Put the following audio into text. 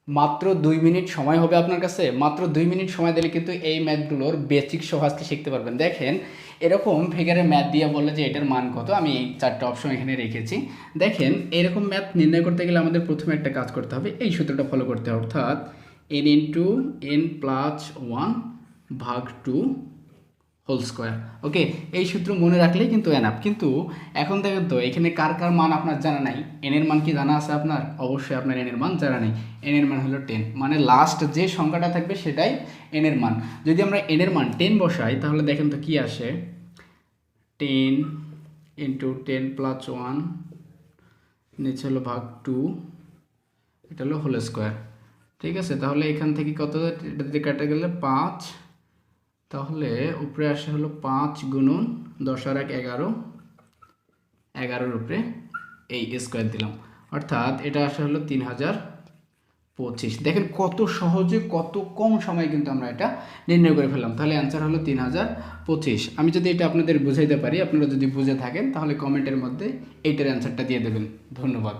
মাত্র 2 মিনিট সময় হবে আপনার কাছে। মাত্র 2 মিনিট সময় দিলে কিন্তু এই ম্যাথগুলোর বেসিক সহ আজকে শিখতে পারবেন। দেখেন এরকম ফিগারের ম্যাথ দিয়ে বললে যে এটার মান কত, আমি এই 4টা অপশন এখানে রেখেছি। দেখেন এরকম ম্যাথ নির্ণয় করতে গেলে আমাদের প্রথমে একটা কাজ করতে হবে, এই সূত্রটা ফলো করতে হবে, অর্থাৎ n ইন্টু n প্লাস 1 ভাগ 2 হোল স্কোয়ার। ওকে, এই সূত্র মনে রাখলেই কিন্তু এনাফ। কিন্তু এখন দেখেন তো এখানে কার কার মান আপনার জানা নাই। এন এর মান কি জানা আছে আপনার? অবশ্যই আপনার এন এর মান জানা নেই। এন এর মান হলো 10, মানে লাস্ট যে সংখ্যাটা থাকবে সেটাই এন এর মান। যদি আমরা এন এর মান 10 বসাই তাহলে দেখেন তো কি আসে, 10 ইন্টু 10 প্লাস 1, নিচে হলো ভাগ 2, এটা হলো হোল স্কোয়ার। ঠিক আছে, তাহলে এখান থেকে কত, এটা দিয়ে কাটা গেলে 5, তাহলে উপরে আসে হলো 5 গুণন 10 আর 1 11, 11-এর উপরে এই স্কোয়ার দিলাম, অর্থাৎ এটা আসে হলো 3025। দেখেন কত সহজে কত কম সময়ে কিন্তু আমরা এটা নির্ণয় করে ফেললাম। তাহলে অ্যান্সার হলো 3025। আমি যদি এটা আপনাদের বুঝাইতে পারি, আপনারা যদি বুঝে থাকেন তাহলে কমেন্টের মধ্যে এইটার অ্যান্সারটা দিয়ে দেবেন। ধন্যবাদ।